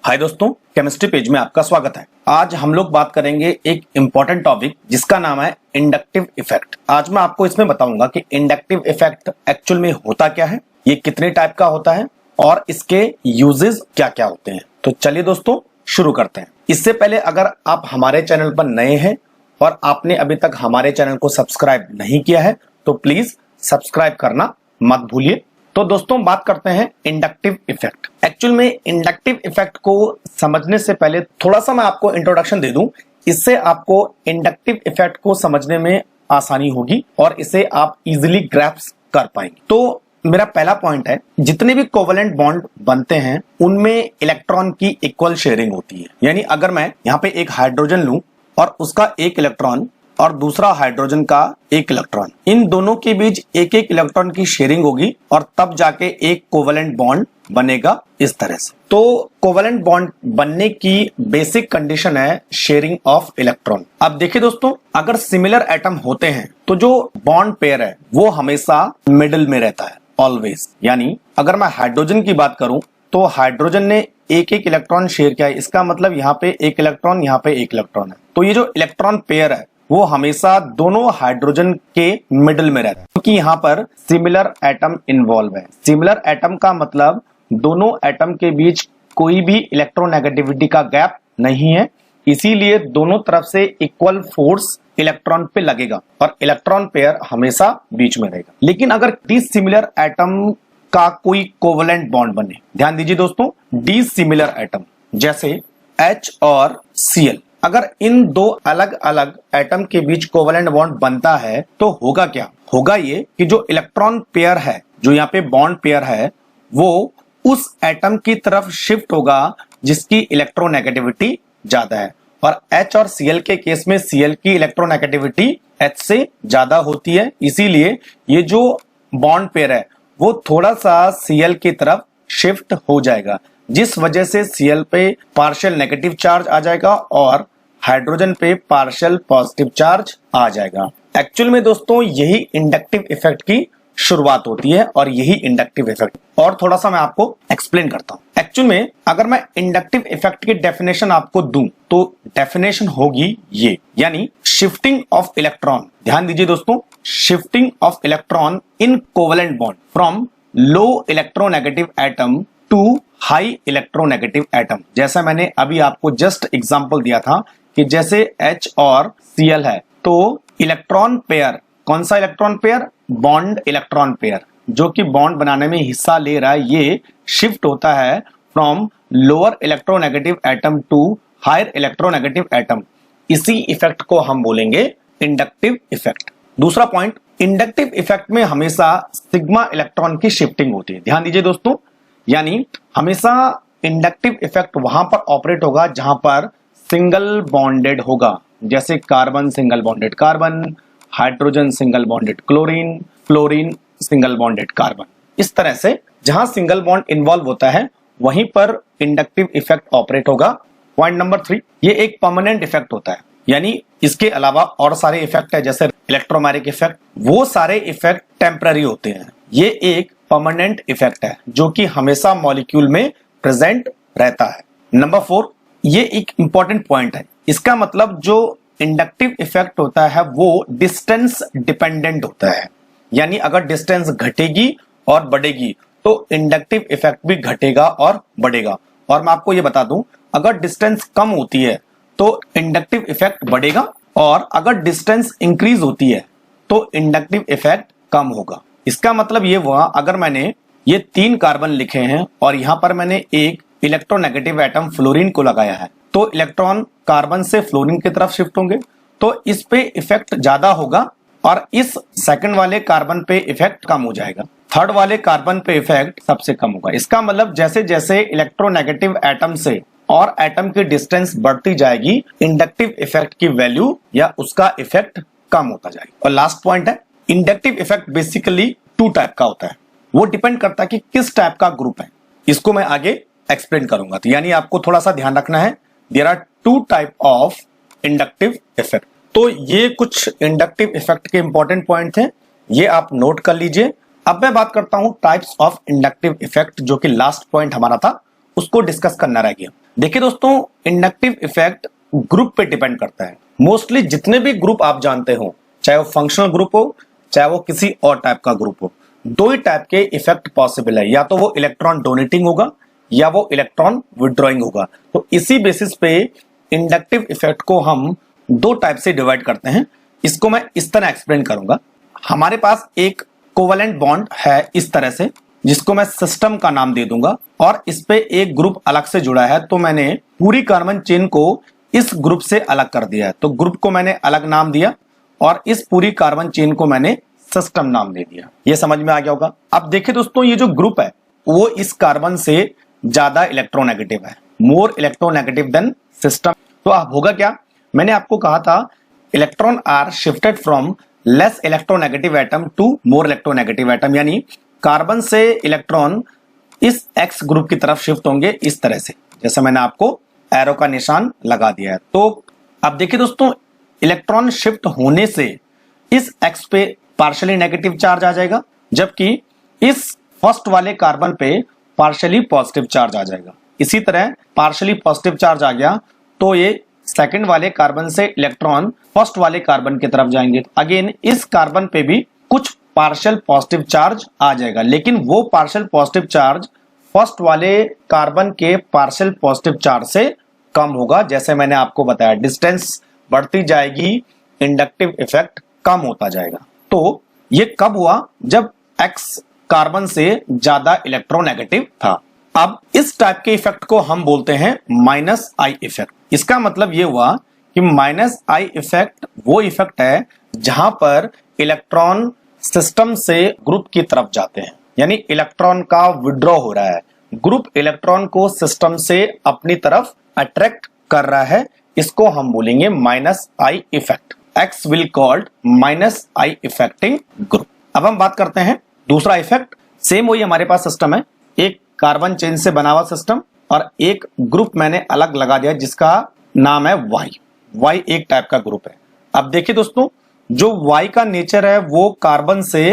हाय दोस्तों, chemistry page में आपका स्वागत है। आज हम लोग बात करेंगे एक इंपॉर्टेंट टॉपिक जिसका नाम है इंडक्टिव इफेक्ट। आज मैं आपको इसमें बताऊंगा कि इंडक्टिव इफेक्ट एक्चुअल में होता क्या है, ये कितने टाइप का होता है और इसके यूजेस क्या क्या होते हैं। तो चलिए दोस्तों शुरू करते हैं। इससे पहले अगर आप हमारे चैनल पर नए हैं और आपने अभी तक हमारे चैनल को सब्सक्राइब नहीं किया है तो प्लीज सब्सक्राइब करना मत भूलिए। तो दोस्तों बात करते हैं इंडक्टिव इफेक्ट। एक्चुअल में इंडक्टिव इफेक्ट को समझने से पहले थोड़ा सा मैं आपको इंट्रोडक्शन दे दूं, इससे आपको इंडक्टिव इफेक्ट को समझने में आसानी होगी और इसे आप इजीली ग्रैस्प कर पाएंगे। तो मेरा पहला पॉइंट है, जितने भी कोवेलेंट बॉन्ड बनते हैं उनमें इलेक्ट्रॉन की इक्वल शेयरिंग होती है। यानी अगर मैं यहाँ पे एक हाइड्रोजन लूं और उसका एक इलेक्ट्रॉन और दूसरा हाइड्रोजन का एक इलेक्ट्रॉन, इन दोनों के बीच एक एक इलेक्ट्रॉन की शेयरिंग होगी और तब जाके एक कोवेलेंट बॉन्ड बनेगा इस तरह से। तो कोवेलेंट बॉन्ड बनने की बेसिक कंडीशन है शेयरिंग ऑफ इलेक्ट्रॉन। अब देखिए दोस्तों, अगर सिमिलर एटम होते हैं तो जो बॉन्ड पेयर है वो हमेशा मिडिल में रहता है, ऑलवेज। यानी अगर मैं हाइड्रोजन की बात करूं तो हाइड्रोजन ने एक एक इलेक्ट्रॉन शेयर किया है, इसका मतलब यहाँ पे एक इलेक्ट्रॉन, यहाँ पे एक इलेक्ट्रॉन है। तो ये जो इलेक्ट्रॉन पेयर है वो हमेशा दोनों हाइड्रोजन के मिडिल में रहता है, क्योंकि यहाँ पर सिमिलर एटम इन्वॉल्व है। सिमिलर एटम का मतलब दोनों एटम के बीच कोई भी इलेक्ट्रोनेगेटिविटी का गैप नहीं है, इसीलिए दोनों तरफ से इक्वल फोर्स इलेक्ट्रॉन पे लगेगा और इलेक्ट्रॉन पेयर हमेशा बीच में रहेगा। लेकिन अगर डिसिमिलर एटम का कोई कोवेलेंट बॉन्ड बने, ध्यान दीजिए दोस्तों, डिसिमिलर एटम जैसे H और Cl, अगर इन दो अलग अलग एटम के बीच कोवेलेंट बॉन्ड बनता है तो होगा क्या? होगा ये कि जो इलेक्ट्रॉन पेयर है, जो यहाँ पे बॉन्ड पेयर है, वो उस एटम की तरफ शिफ्ट होगा जिसकी इलेक्ट्रोनेगेटिविटी ज्यादा है। और H और Cl के केस में Cl की इलेक्ट्रोनेगेटिविटी H से ज्यादा होती है, इसीलिए ये जो बॉन्ड पेयर है वो थोड़ा सा Cl की तरफ शिफ्ट हो जाएगा, जिस वजह से Cl पे पार्शियल नेगेटिव चार्ज आ जाएगा और हाइड्रोजन पे पार्शियल पॉजिटिव चार्ज आ जाएगा। एक्चुअल में दोस्तों यही इंडक्टिव इफेक्ट की शुरुआत होती है और यही इंडक्टिव इफेक्ट। और थोड़ा सा मैं आपको एक्सप्लेन करता हूं। एक्चुअल में अगर मैं इंडक्टिव इफेक्ट की डेफिनेशन आपको दूं तो डेफिनेशन होगी ये, यानी शिफ्टिंग ऑफ इलेक्ट्रॉन। ध्यान दीजिए दोस्तों, shifting of electron in covalent bond from low electronegative atom to high electronegative atom. जैसा मैंने अभी आपको जस्ट एग्जांपल दिया था कि जैसे H और Cl है तो इलेक्ट्रॉन पेयर, कौन सा electron pair? Bond electron pair, जो कि बॉन्ड बनाने में हिस्सा ले रहा है, ये शिफ्ट होता है from lower electronegative atom to higher electronegative atom. इसी इफेक्ट को हम बोलेंगे इंडक्टिव इफेक्ट। दूसरा पॉइंट, इंडक्टिव इफेक्ट में हमेशा सिग्मा इलेक्ट्रॉन की शिफ्टिंग होती है। ध्यान दीजिए दोस्तों, यानी हमेशा इंडक्टिव इफेक्ट वहां पर ऑपरेट होगा जहां पर सिंगल बॉन्डेड होगा, जैसे carbon single bonded carbon, hydrogen single bonded chlorine, fluorine single bonded carbon. इस तरह से जहां सिंगल बॉन्ड इन्वॉल्व होता है वहीं पर इंडक्टिव इफेक्ट ऑपरेट होगा। पॉइंट नंबर 3, ये एक परमानेंट इफेक्ट होता है, यानी इसके अलावा और सारे इफेक्ट है जैसे इलेक्ट्रोमैग्नेटिक इफेक्ट, वो सारे इफेक्ट टेम्पररी होते हैं। ये एक परमानेंट इफेक्ट है जो कि हमेशा मॉलिक्यूल में प्रेजेंट रहता है। नंबर 4, ये एक इंपॉर्टेंट पॉइंट है, इसका मतलब जो इंडक्टिव इफेक्ट होता है वो डिस्टेंस डिपेंडेंट होता है। यानी अगर डिस्टेंस घटेगी और बढ़ेगी तो इंडक्टिव इफेक्ट भी घटेगा और बढ़ेगा। और मैं आपको ये बता दूं, अगर डिस्टेंस कम होती है तो इंडक्टिव इफेक्ट बढ़ेगा और अगर डिस्टेंस इंक्रीज होती है तो इंडक्टिव इफेक्ट कम होगा। इसका मतलब ये हुआ, अगर मैंने ये 3 कार्बन लिखे हैं और यहां पर मैंने एक इलेक्ट्रोनेगेटिव एटम फ्लोरीन को लगाया है, तो इलेक्ट्रॉन कार्बन से फ्लोरीन की तरफ शिफ्ट होंगे, तो इस पे इफेक्ट ज्यादा होगा और इस सेकंड वाले कार्बन पे इफेक्ट कम हो जाएगा, थर्ड वाले कार्बन पे इफेक्ट सबसे कम होगा। इसका मतलब जैसे जैसे इलेक्ट्रोनेगेटिव एटम से और एटम की डिस्टेंस बढ़ती जाएगी, इंडक्टिव इफेक्ट की वैल्यू या उसका इफेक्ट कम होता जाएगा। और लास्ट पॉइंट है, इंडक्टिव इफेक्ट बेसिकली 2 टाइप का होता है, वो डिपेंड करता है कि किस टाइप का ग्रुप है। इसको मैं आगे एक्सप्लेन करूंगा, तो यानी आपको थोड़ा सा ध्यान रखना है, there are 2 type of inductive effect. तो ये कुछ इंडक्टिव इफेक्ट के इंपॉर्टेंट पॉइंट थे, ये आप नोट कर लीजिए। अब मैं बात करता हूं टाइप्स ऑफ इंडक्टिव इफेक्ट, जो कि लास्ट पॉइंट हमारा था, उसको डिस्कस करना रह गया। देखिए दोस्तों, इंडक्टिव इफेक्ट ग्रुप पे डिपेंड करता है। मोस्टली जितने भी ग्रुप आप जानते हो, चाहे वो फंक्शनल ग्रुप हो चाहे वो किसी और टाइप का ग्रुप हो, दो ही टाइप के इफेक्ट पॉसिबल है, या तो वो इलेक्ट्रॉन डोनेटिंग होगा या वो इलेक्ट्रॉन विड्रॉइंग होगा। तो इसी बेसिस पे इंडक्टिव इफेक्ट को हम दो टाइप से डिवाइड करते हैं। इसको मैं इस तरह एक्सप्लेन करूंगा। हमारे पास एक कोवेलेंट बॉन्ड है इस तरह से, जिसको मैं सिस्टम का नाम दे दूंगा, और इस पे एक ग्रुप अलग से जुड़ा है, तो मैंने पूरी कार्बन चेन को इस ग्रुप से अलग कर दिया है। तो ग्रुप को मैंने अलग नाम दिया और इस पूरी कार्बन चेन को मैंने सिस्टम नाम दे दिया। ये समझ में आ गया होगा। अब देखिए दोस्तों, ये जो ग्रुप है वो इस कार्बन से ज्यादा इलेक्ट्रोनेगेटिव है, मोर इलेक्ट्रोनेगेटिव देन सिस्टम। तो अब होगा क्या, मैंने आपको कहा था electron are shifted from less electronegative atom to more electronegative atom, यानी कार्बन से इलेक्ट्रॉन इस एक्स ग्रुप की तरफ शिफ्ट होंगे इस तरह से, जैसे मैंने आपको एरो का निशान लगा दिया है। तो अब देखिए दोस्तों, इलेक्ट्रॉन शिफ्ट होने से इस एक्स पे पार्शियली नेगेटिव चार्ज आ जाएगा, जबकि इस फर्स्ट वाले कार्बन पे पार्शियली पॉजिटिव चार्ज आ जाएगा। इसी तरह पार्शियली पॉजिटिव चार्ज आ गया तो ये सेकंड वाले कार्बन से इलेक्ट्रॉन फर्स्ट वाले कार्बन की तरफ जाएंगे। अगेन इस कार्बन पे भी कुछ पार्शियल पॉजिटिव चार्ज आ जाएगा, लेकिन वो पार्शियल पॉजिटिव चार्ज फर्स्ट वाले कार्बन के पार्शियल पॉजिटिव चार्ज से कम होगा। जैसे मैंने आपको बताया, डिस्टेंस बढ़ती जाएगी, इंडक्टिव इफेक्ट कम होता जाएगा। तो ये कब हुआ, जब एक्स कार्बन से ज्यादा इलेक्ट्रोनेगेटिव था। अब इस टाइप के इफेक्ट को हम बोलते हैं माइनस आई इफेक्ट। इसका मतलब ये हुआ कि माइनस आई इफेक्ट वो इफेक्ट है जहां पर इलेक्ट्रॉन सिस्टम से ग्रुप की तरफ जाते हैं, यानी इलेक्ट्रॉन का विड्रॉ हो रहा है, ग्रुप इलेक्ट्रॉन को सिस्टम से अपनी तरफ अट्रैक्ट कर रहा है। इसको हम बोलेंगे minus I effect. X will called minus I effecting group. अब हम बात करते हैं दूसरा इफेक्ट। सेम वही हमारे पास सिस्टम है, एक कार्बन चेन से बना हुआ सिस्टम और एक ग्रुप मैंने अलग लगा दिया जिसका नाम है वाई। वाई एक टाइप का ग्रुप है। अब देखिए दोस्तों, जो वाई का नेचर है वो कार्बन से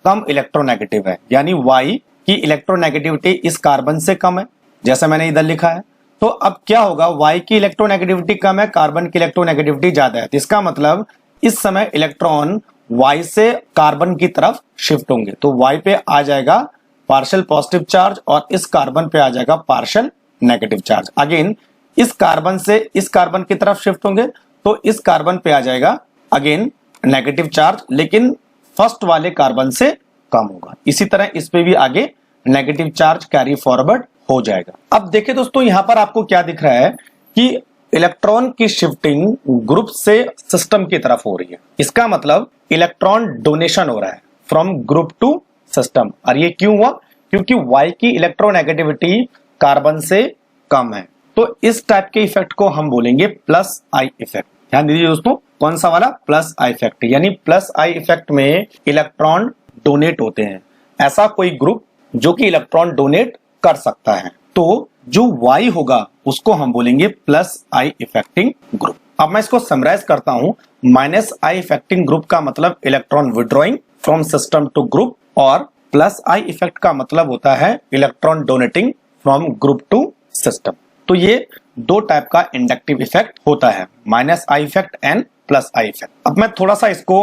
कम इलेक्ट्रोनेगेटिव है, यानी वाई की इलेक्ट्रोनेगेटिविटी इस कार्बन से कम है, जैसा मैंने इधर लिखा है। तो अब क्या होगा, वाई की इलेक्ट्रोनेगेटिविटी कम है, कार्बन की इलेक्ट्रोनेगेटिविटी ज्यादा है। तो इसका मतलब इस समय इलेक्ट्रॉन वाई से कार्बन की तरफ शिफ्ट होंगे, तो वाई पे आ जाएगा पार्शियल पॉजिटिव चार्ज और इस कार्बन पे आ जाएगा पार्शियल नेगेटिव चार्ज। अगेन इस कार्बन से इस कार्बन की तरफ शिफ्ट होंगे तो इस कार्बन पे आ जाएगा अगेन नेगेटिव चार्ज, लेकिन फर्स्ट वाले कार्बन से कम होगा। इसी तरह इस पे भी आगे नेगेटिव चार्ज कैरी फॉरवर्ड हो जाएगा। अब देखिए दोस्तों, यहां पर आपको क्या दिख रहा है कि इलेक्ट्रॉन की शिफ्टिंग ग्रुप से सिस्टम की तरफ हो रही है। इसका मतलब इलेक्ट्रॉन डोनेशन हो रहा है फ्रॉम ग्रुप टू सिस्टम। और ये क्यों हुआ, क्योंकि वाई की इलेक्ट्रोनेगेटिविटी कार्बन से कम है। तो इस टाइप के इफेक्ट को हम बोलेंगे प्लस आई इफेक्ट। ध्यान दीजिए दोस्तों, कौन सा वाला, प्लस आई इफेक्ट। यानी प्लस आई इफेक्ट में इलेक्ट्रॉन डोनेट होते हैं, ऐसा कोई ग्रुप जो कि इलेक्ट्रॉन डोनेट कर सकता है। तो जो वाई होगा उसको हम बोलेंगे प्लस आई इफेक्टिंग ग्रुप। अब मैं इसको समराइज करता हूं। माइनस आई इफेक्टिंग ग्रुप का मतलब electron withdrawing from system to group, और प्लस आई इफेक्ट का मतलब होता है electron donating from group to system. तो ये दो टाइप का इंडक्टिव इफेक्ट होता है, minus I effect and plus I effect. अब मैं थोड़ा सा इसको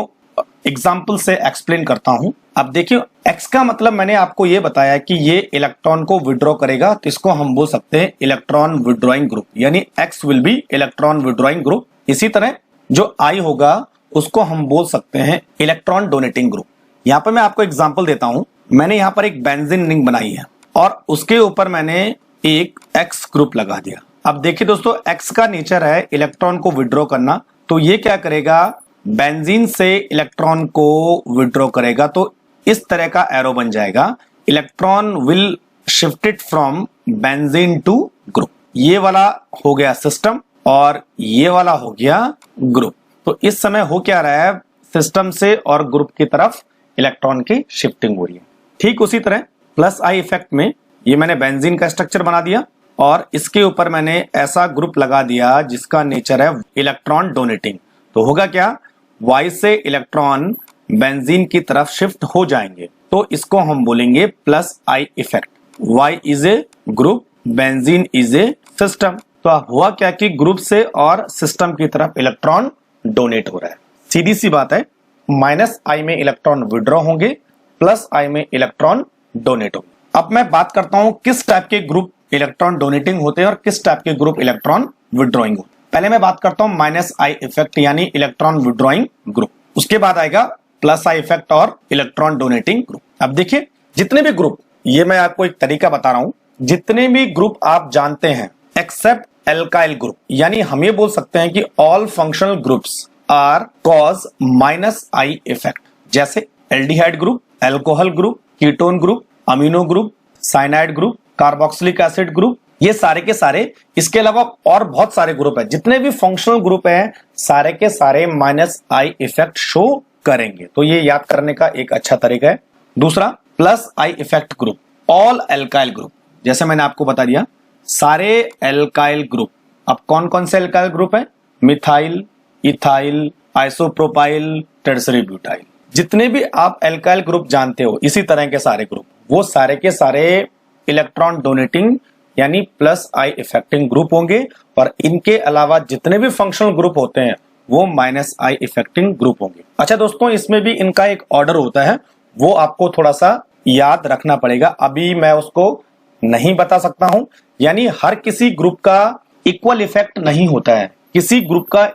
एग्जाम्पल से एक्सप्लेन करता हूं। अब देखिए, एक्स का मतलब मैंने आपको ये बताया कि ये इलेक्ट्रॉन को विड्रॉ करेगा, तो इसको हम बोल सकते हैं इलेक्ट्रॉन विड्रॉइंग ग्रुप, यानी x will be electron withdrawing group. इसी तरह जो आई होगा उसको हम बोल सकते हैं इलेक्ट्रॉन डोनेटिंग ग्रुप। यहाँ पर मैं आपको एग्जाम्पल देता हूं। मैंने यहाँ पर एक बेंजीन रिंग बनाई है और उसके ऊपर मैंने एक एक्स ग्रुप लगा दिया। अब देखिए दोस्तों, एक्स का नेचर है इलेक्ट्रॉन को विड्रॉ करना, तो ये क्या करेगा, बेंजीन से इलेक्ट्रॉन को विड्रॉ करेगा। तो इस तरह का एरो बन जाएगा, electron will shifted from benzene to group. ये वाला हो गया सिस्टम और ये वाला हो गया ग्रुप। तो इस समय हो क्या रहा है, सिस्टम से और ग्रुप की तरफ इलेक्ट्रॉन की शिफ्टिंग हो रही है। ठीक उसी तरह प्लस आई इफेक्ट में ये मैंने बेंजीन का स्ट्रक्चर बना दिया और इसके ऊपर मैंने ऐसा ग्रुप लगा दिया जिसका नेचर है इलेक्ट्रॉन डोनेटिंग। तो होगा क्या, वाई से इलेक्ट्रॉन बेंजीन की तरफ शिफ्ट हो जाएंगे, तो इसको हम बोलेंगे plus I effect. Y is a group, benzene is a system. तो हुआ क्या कि ग्रुप से और सिस्टम की तरफ इलेक्ट्रॉन डोनेट हो रहा है। सीधी सी बात है, -I में इलेक्ट्रॉन विड्रॉ होंगे, +I में इलेक्ट्रॉन डोनेट होंगे। अब मैं बात करता हूं किस टाइप के ग्रुप इलेक्ट्रॉन डोनेटिंग होते हैं और किस टाइप के ग्रुप इलेक्ट्रॉन विड्रॉइंग होते हैं। पहले मैं बात करता हूं -I इफेक्ट यानी इलेक्ट्रॉन विड्रॉइंग ग्रुप, उसके बाद आएगा +I इफेक्ट और इलेक्ट्रॉन डोनेटिंग ग्रुप। अब देखिए, जितने भी ग्रुप, ये मैं आपको एक तरीका बता रहा हूं, जितने भी ग्रुप आप जानते हैं एक्सेप्ट एल्काइल ग्रुप, यानी हम ये बोल सकते हैं कि all functional groups are cause -I effect, जैसे aldehyde group, alcohol group, ketone group, amino group, cyanide group, carboxylic acid group, ये सारे के सारे, इसके अलावा और बहुत सारे ग्रुप है, जितने भी फंक्शनल ग्रुप हैं सारे के सारे -I इफेक्ट शो करेंगे। तो ये याद करने का एक अच्छा तरीका है। दूसरा +I effect group, all alkyl group, जैसे मैंने आपको बता दिया सारे एल्काइल ग्रुप। अब कौन कौन से एल्काइल ग्रुप है? Methyl, ethyl, isopropyl, tertiary butyl, जितने भी आप एल्काइल ग्रुप जानते हो, इसी तरह के सारे ग्रुप, वो सारे के सारे इलेक्ट्रॉन डोनेटिंग यानी +I इफेक्टिंग ग्रुप होंगे। और इनके अलावा जितने भी फंक्शनल ग्रुप होते हैं वो -I इफेक्टिंग ग्रुप होंगे। अच्छा दोस्तों, इसमें भी इनका एक ऑर्डर होता है, वो आपको थोड़ा सा याद रखना पड़ेगा। अभी मैं उसको नहीं बता सकता हूं, यानी हर किसी ग्रुप का इक्वल इफेक्ट नहीं होता है। किसी ग्रुप का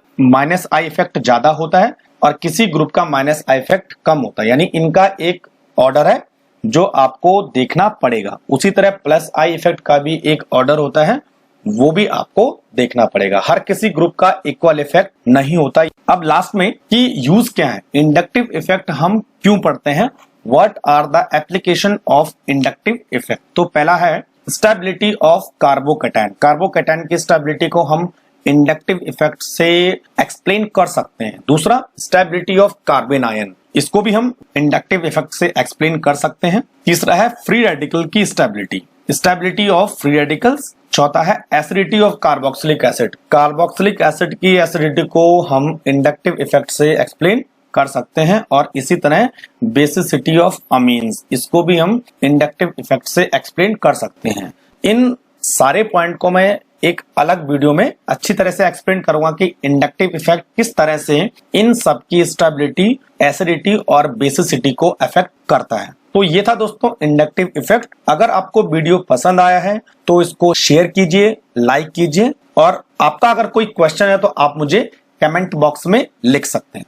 -I इफेक्ट ज्यादा होता है और किसी ग्रुप का -I इफेक्ट कम होता है, यानी इनका एक ऑर्डर है जो आपको देखना पड़ेगा। उसी तरह +I इफेक्ट का भी एक ऑर्डर होता है, वो भी आपको देखना पड़ेगा। हर किसी ग्रुप का इक्वल इफेक्ट नहीं होता। अब लास्ट में कि यूज क्या है, इंडक्टिव इफेक्ट हम क्यों पढ़ते हैं, what are the application of inductive effect. तो पहला है स्टेबिलिटी ऑफ कार्बोकैटायन। कार्बोकैटायन की स्टेबिलिटी को हम इंडक्टिव इफेक्ट से एक्सप्लेन कर सकते हैं। दूसरा स्टेबिलिटी ऑफ कार्बन आयन, इसको भी हम इंडक्टिव इफेक्ट से एक्सप्लेन कर सकते हैं। तीसरा है फ्री रेडिकल की stability, stability of free radicals. चौथा है acidity of carboxylic acid, carboxylic acid की एसिडिटी को हम इंडक्टिव इफेक्ट से एक्सप्लेन कर सकते हैं। और इसी तरह बेसिसिटी ऑफ अमीन्स, इसको भी हम इंडक्टिव इफेक्ट से एक्सप्लेन कर सकते हैं। इन सारे पॉइंट को मैं एक अलग वीडियो में अच्छी तरह से एक्सप्लेन करूंगा कि इंडक्टिव इफेक्ट किस तरह से इन सब की स्टेबिलिटी, एसिडिटी और बेसिसिटी को अफेक्ट करता है। तो ये था दोस्तों इंडक्टिव इफेक्ट। अगर आपको वीडियो पसंद आया है तो इसको शेयर कीजिए, लाइक कीजिए, और आपका अगर कोई क्वेश्चन है तो आप मुझे कमेंट बॉक्स में लिख सकते हैं।